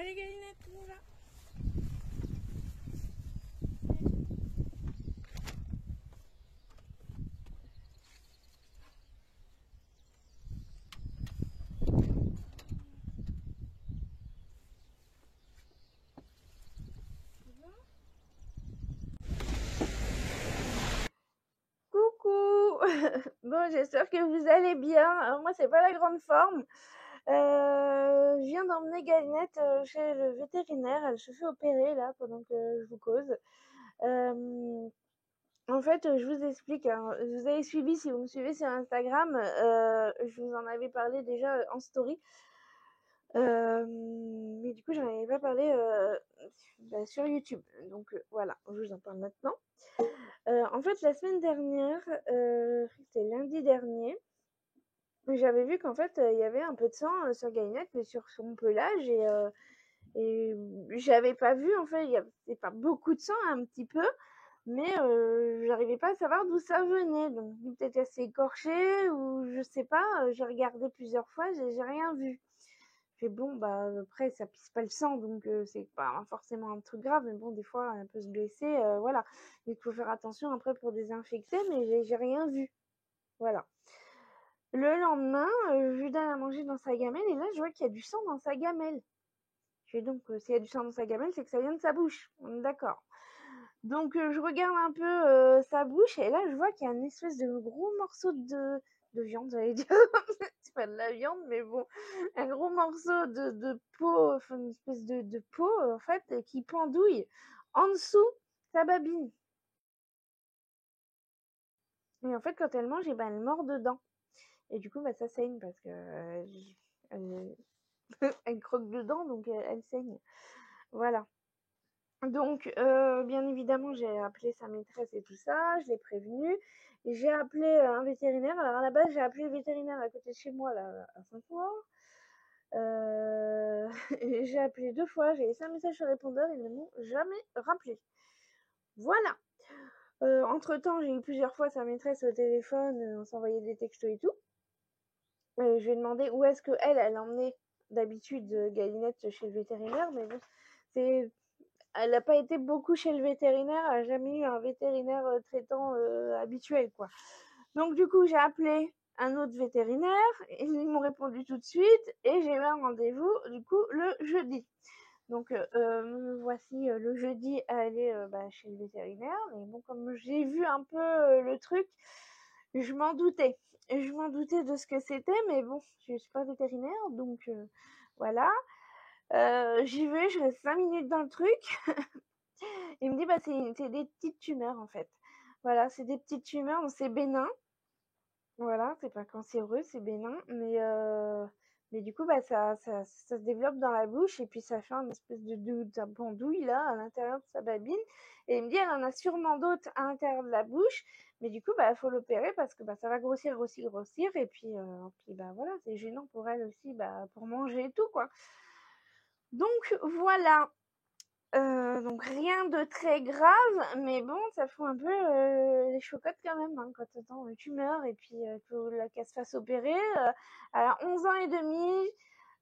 Allez Galinette, on y va. Coucou. Bon, j'espère que vous allez bien. Alors, moi, c'est pas la grande forme. Je viens d'emmener Galinette chez le vétérinaire. Elle se fait opérer là pendant que je vous cause. En fait, je vous explique, hein. Vous avez suivi, si vous me suivez sur Instagram, je vous en avais parlé déjà en story. Mais du coup, j'en avais pas parlé sur YouTube. Donc voilà, je vous en parle maintenant. En fait, la semaine dernière, c'était lundi dernier, j'avais vu qu'en fait, il y avait un peu de sang sur Galinette, mais sur son pelage, et j'avais pas vu, en fait, il y avait pas beaucoup de sang, un petit peu, mais j'arrivais pas à savoir d'où ça venait. Donc, peut-être assez écorché, ou je sais pas, j'ai regardé plusieurs fois, j'ai rien vu. J'ai bon, bah après, ça pisse pas le sang, donc c'est pas forcément un truc grave, mais bon, des fois, elle peut se blesser, voilà. Il faut faire attention après pour désinfecter, mais j'ai rien vu. Voilà. Le lendemain, Judas a mangé dans sa gamelle, et là, je vois qu'il y a du sang dans sa gamelle. Je fais donc, s'il y a du sang dans sa gamelle, c'est que ça vient de sa bouche. On est d'accord. Donc, je regarde un peu sa bouche, et là, je vois qu'il y a une espèce de gros morceau de viande, j'allais dire. C'est pas de la viande, mais bon, un gros morceau de peau, enfin, une espèce de peau, en fait, qui pendouille en dessous sa babine. Et en fait, quand elle mange, elle mord dedans. Et du coup, ça saigne parce que elle, elle croque dedans, donc elle saigne. Voilà. Donc, bien évidemment, j'ai appelé sa maîtresse et tout ça, je l'ai prévenue. Et j'ai appelé un vétérinaire. Alors, à la base, j'ai appelé le vétérinaire à côté de chez moi, là, à Saint-Ouen. J'ai appelé 2 fois, j'ai laissé un message sur répondeur, ils ne m'ont jamais rappelé. Voilà. Entre-temps, j'ai eu plusieurs fois sa maîtresse au téléphone, on s'envoyait des textos et tout. Je lui ai demandé où est-ce qu'elle emmenait d'habitude Galinette chez le vétérinaire, mais bon, elle n'a pas été beaucoup chez le vétérinaire, elle n'a jamais eu un vétérinaire traitant habituel, quoi. Donc du coup, j'ai appelé un autre vétérinaire, ils m'ont répondu tout de suite, et j'ai eu un rendez-vous, du coup, le jeudi. Donc me voici le jeudi à aller chez le vétérinaire, mais bon, comme j'ai vu un peu le truc, je m'en doutais. Je m'en doutais de ce que c'était, mais bon, je suis pas vétérinaire, donc voilà. J'y vais, je reste 5 minutes dans le truc. Il me dit, c'est des petites tumeurs, en fait. Voilà, c'est des petites tumeurs, donc c'est bénin. Voilà, c'est pas cancéreux, c'est bénin, mais du coup, ça se développe dans la bouche, et puis ça fait une espèce de pendouille, là, à l'intérieur de sa babine. Et il me dit, elle en a sûrement d'autres à l'intérieur de la bouche, mais du coup, il faut l'opérer parce que ça va grossir, et puis voilà, c'est gênant pour elle aussi, pour manger et tout, quoi. Donc voilà. Donc rien de très grave, mais bon, ça fout un peu les chocottes quand même, hein, quand t'entends une tumeur et puis qu'elle se fasse opérer. Elle a 11 ans et demi.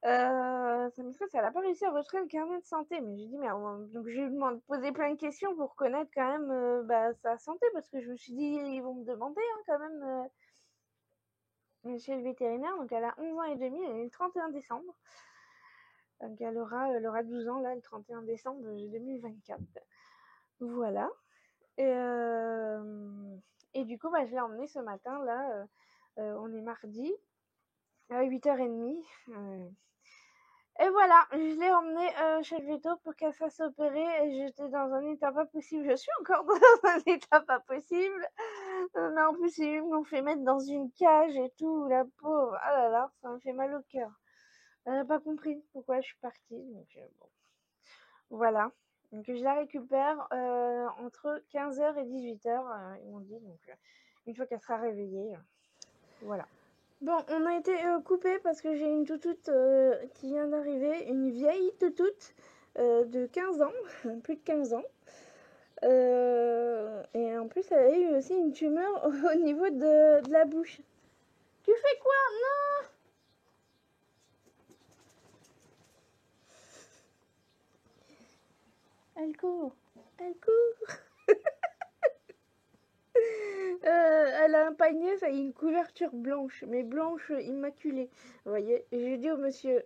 Sa maîtresse, elle a pas réussi à retrouver le carnet de santé, mais j'ai dit, mais donc je lui ai posé plein de questions pour connaître quand même sa santé, parce que je me suis dit, ils vont me demander quand même chez le vétérinaire. Donc elle a 11 ans et demi, elle est le 31 décembre. Donc elle aura 12 ans là, le 31 décembre 2024. Voilà. Et du coup, je l'ai emmené ce matin là. On est mardi à 8h30. Et voilà, je l'ai emmenée chez le veto pour qu'elle fasse opérer. Et j'étais dans un état pas possible. Je suis encore dans un état pas possible. Mais en plus, ils m'ont fait mettre dans une cage et tout. La pauvre. Ah là là, ça me fait mal au cœur. Elle n'a pas compris pourquoi je suis partie. Donc bon. Voilà. Donc je la récupère entre 15h et 18h, ils m'ont dit. Donc une fois qu'elle sera réveillée. Voilà. Bon, on a été coupé parce que j'ai une toutoute qui vient d'arriver, une vieille toutoute de 15 ans, plus de 15 ans. Et en plus, elle a eu aussi une tumeur au niveau de la bouche. Tu fais quoi? Non! court, elle court. Elle a un panier, ça y est, une couverture blanche, mais blanche immaculée. Vous voyez, j'ai dit au monsieur,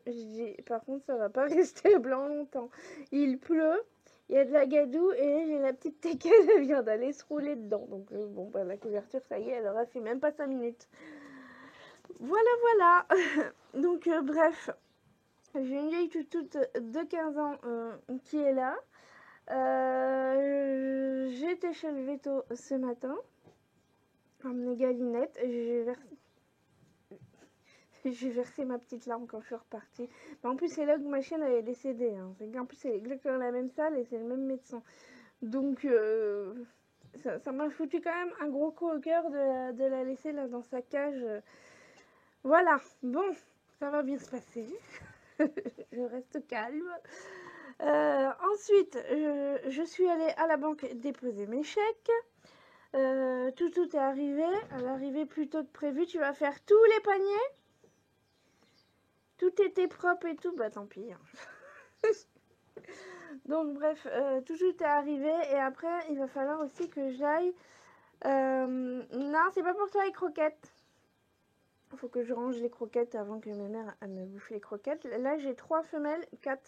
par contre, ça va pas rester blanc longtemps. Il pleut, il y a de la gadoue et j'ai la petite teckel, elle vient d'aller se rouler dedans. Donc, bon, bah, la couverture, ça y est, elle aura fait même pas 5 minutes. Voilà. Donc, bref, j'ai une vieille toute de 15 ans qui est là. J'étais chez le veto ce matin. Emmener Galinette, j'ai versé ma petite larme quand je suis repartie. Mais en plus, c'est là que ma chienne elle est décédée. Hein. En plus, c'est exactement la même salle et c'est le même médecin. Donc, ça m'a foutu quand même un gros coup au cœur de la laisser là dans sa cage. Voilà, bon, ça va bien se passer. Je reste calme. Ensuite, je suis allée à la banque déposer mes chèques. Tout est arrivé. Elle est arrivée plus tôt que prévu. Tu vas faire tous les paniers. Tout était propre et tout. Bah tant pis. Hein. Donc bref, tout est arrivé. Et après, il va falloir aussi que j'aille... non, c'est pas pour toi les croquettes. Il faut que je range les croquettes avant que mes mères me bouffent les croquettes. Là, j'ai 3 femelles, 4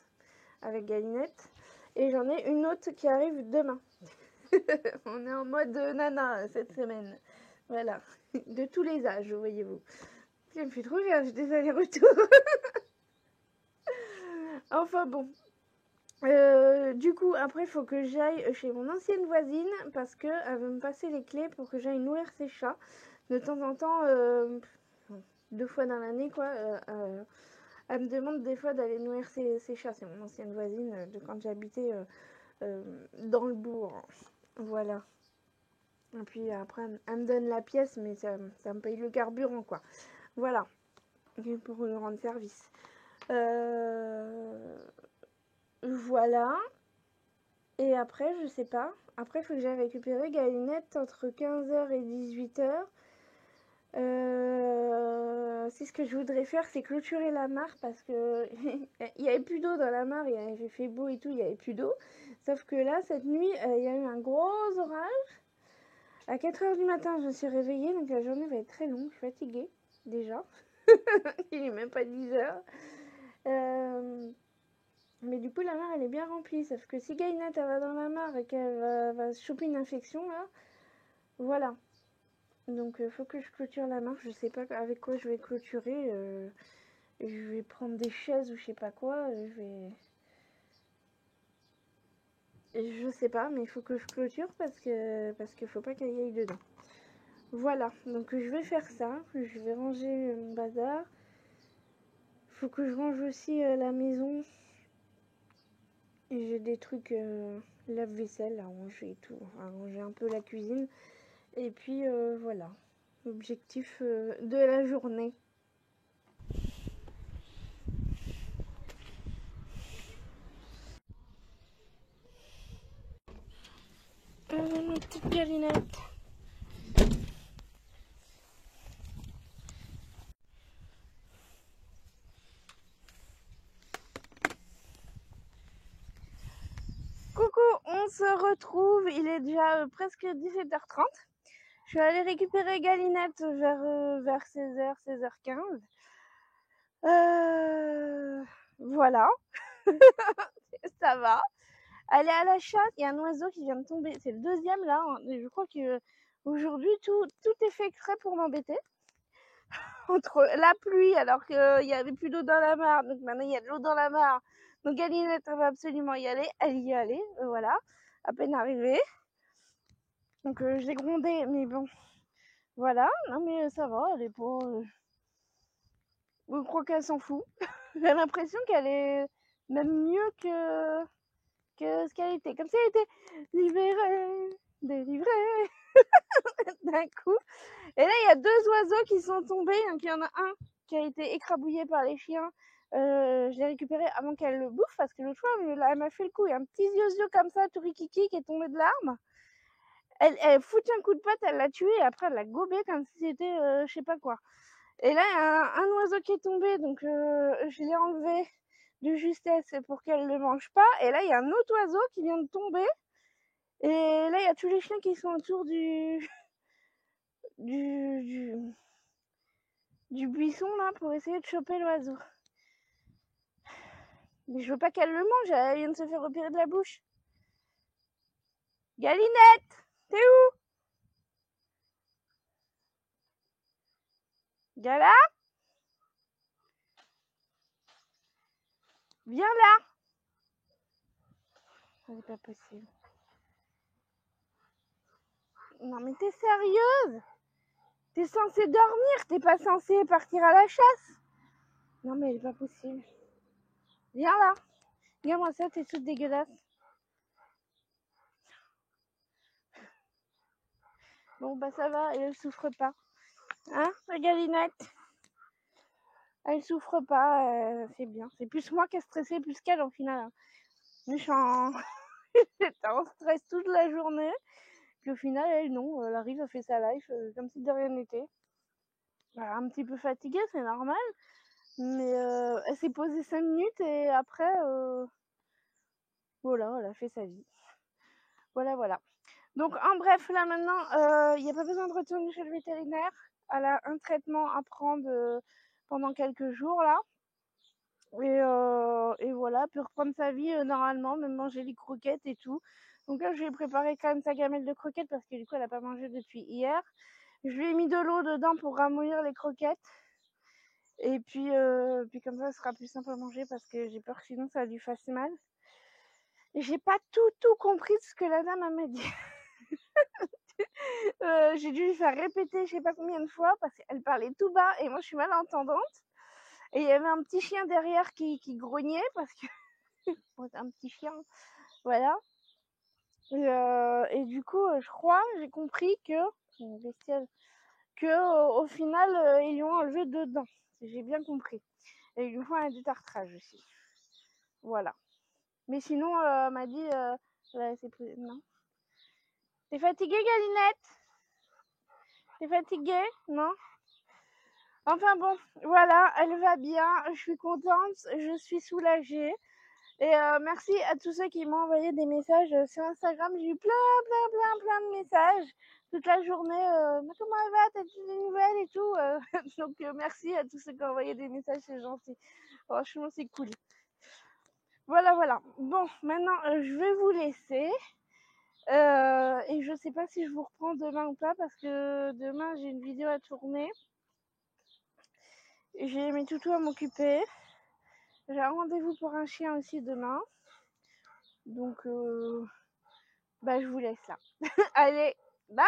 avec Galinette. Et j'en ai une autre qui arrive demain. On est en mode nana cette semaine. Voilà. De tous les âges, voyez-vous. Ça me fait trop rire, j'ai des allers-retours. Enfin bon. Du coup, après, il faut que j'aille chez mon ancienne voisine parce qu'elle veut me passer les clés pour que j'aille nourrir ses chats. De temps en temps, 2 fois dans l'année, quoi. Elle me demande des fois d'aller nourrir ses chats. C'est mon ancienne voisine de quand j'habitais dans le bourg. Voilà. Et puis après, elle me donne la pièce, mais ça me paye le carburant, quoi. Voilà. Pour lui rendre service. Voilà. Et après, je sais pas. Après, il faut que j'aille récupérer Galinette entre 15h et 18h. C'est ce que je voudrais faire, c'est clôturer la mare parce que il n'y avait plus d'eau dans la mare, il avait fait beau et tout, il n'y avait plus d'eau. Sauf que là, cette nuit, il y a eu un gros orage. À 4h du matin, je me suis réveillée, donc la journée va être très longue. Je suis fatiguée, déjà. Il n'est même pas 10h. Mais du coup, la mare, elle est bien remplie. Sauf que si Galinette, elle va dans la mare et qu'elle va se choper une infection, là, voilà. Donc, il faut que je clôture la mare. Je sais pas avec quoi je vais clôturer. Je vais prendre des chaises ou je sais pas quoi. Je sais pas, mais il faut que je clôture parce qu'il faut pas qu'elle y aille dedans. Voilà, donc je vais faire ça. Je vais ranger mon bazar. Il faut que je range aussi la maison. Et j'ai des trucs lave-vaisselle à ranger et tout. À ranger un peu la cuisine. Et puis voilà, objectif de la journée. Ma petite Galinette. Coucou, on se retrouve. Il est déjà presque 17h30. Je suis allée récupérer Galinette vers 16h, 16h15. Voilà. Ça va. Elle est à la chasse. Il y a un oiseau qui vient de tomber. C'est le deuxième là. Je crois que aujourd'hui tout est fait exprès pour m'embêter. Entre la pluie, alors qu'il y avait plus d'eau dans la mare, donc maintenant il y a de l'eau dans la mare. Donc Galinette, elle va absolument y aller. Elle y est allée. Voilà. À peine arrivée. Donc je l'ai grondée, mais bon. Voilà. Non mais ça va. Elle est pas. Je crois qu'elle s'en fout. J'ai l'impression qu'elle est même mieux que ce qu'elle était. Comme si elle était libérée, délivrée d'un coup. Et là, il y a 2 oiseaux qui sont tombés. Donc, il y en a un qui a été écrabouillé par les chiens. Je l'ai récupéré avant qu'elle le bouffe parce que l'autre fois, elle m'a fait le coup. Il y a un petit ziozio comme ça, tout rikiki, qui est tombé de l'arbre. Elle foutu un coup de patte, elle l'a tué et après elle l'a gobé comme si c'était je sais pas quoi. Et là, il y a un oiseau qui est tombé, donc je l'ai enlevé. de justesse pour qu'elle ne le mange pas. Et là, il y a un autre oiseau qui vient de tomber. Et là, il y a tous les chiens qui sont autour du buisson là pour essayer de choper l'oiseau. Mais je veux pas qu'elle le mange, elle vient de se faire opérer de la bouche. Galinette, t'es où? Gala, viens là. C'est pas possible. Non mais t'es sérieuse? T'es censée dormir, t'es pas censée partir à la chasse. Non mais elle est pas possible. Viens là. Regarde-moi ça, t'es toute dégueulasse. Bon bah ça va, et elle souffre pas. Hein, la galinette? Elle souffre pas, c'est bien. C'est plus moi qui est stressée plus qu'elle au final. Hein. Méchant. J'étais en stress toute la journée. Puis au final, elle non, elle arrive, elle fait sa life comme si de rien n'était. Un petit peu fatiguée, c'est normal. Mais elle s'est posée 5 minutes et après, voilà, elle a fait sa vie. Voilà, voilà. Donc en bref, là maintenant, il n'y a pas besoin de retourner chez le vétérinaire. Elle a un traitement à prendre pendant quelques jours là. Et voilà, puis reprendre sa vie normalement, même manger les croquettes et tout. Donc là, je lui ai préparé quand même sa gamelle de croquettes parce que du coup, elle n'a pas mangé depuis hier. Je lui ai mis de l'eau dedans pour ramollir les croquettes. Et puis comme ça, ce sera plus simple à manger parce que j'ai peur que sinon ça lui fasse mal. Et j'ai pas tout compris de ce que la dame m'a dit. J'ai dû lui faire répéter je sais pas combien de fois parce qu'elle parlait tout bas et moi je suis malentendante. Et il y avait un petit chien derrière qui grognait parce que un petit chien, voilà. Et du coup, je crois, j'ai compris que bestiole, que au final, ils lui ont enlevé 2 dents. J'ai bien compris. Et ils lui font un détartrage aussi. Voilà. Mais sinon, elle m'a dit, ouais, c'est plus... Non. T'es fatiguée, Galinette? T'es fatiguée? Non? Enfin bon, voilà, elle va bien, je suis contente, je suis soulagée. Et merci à tous ceux qui m'ont envoyé des messages sur Instagram. J'ai eu plein de messages toute la journée. Mais comment elle va? T'as des nouvelles et tout. Donc merci à tous ceux qui ont envoyé des messages, c'est gentil. Franchement, c'est cool. Voilà, voilà. Bon, maintenant, je vais vous laisser. Et je sais pas si je vous reprends demain ou pas parce que demain, j'ai une vidéo à tourner. J'ai mes toutous à m'occuper. J'ai un rendez-vous pour un chien aussi demain. Donc, bah, je vous laisse là. Allez, bye!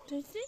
Tu sais?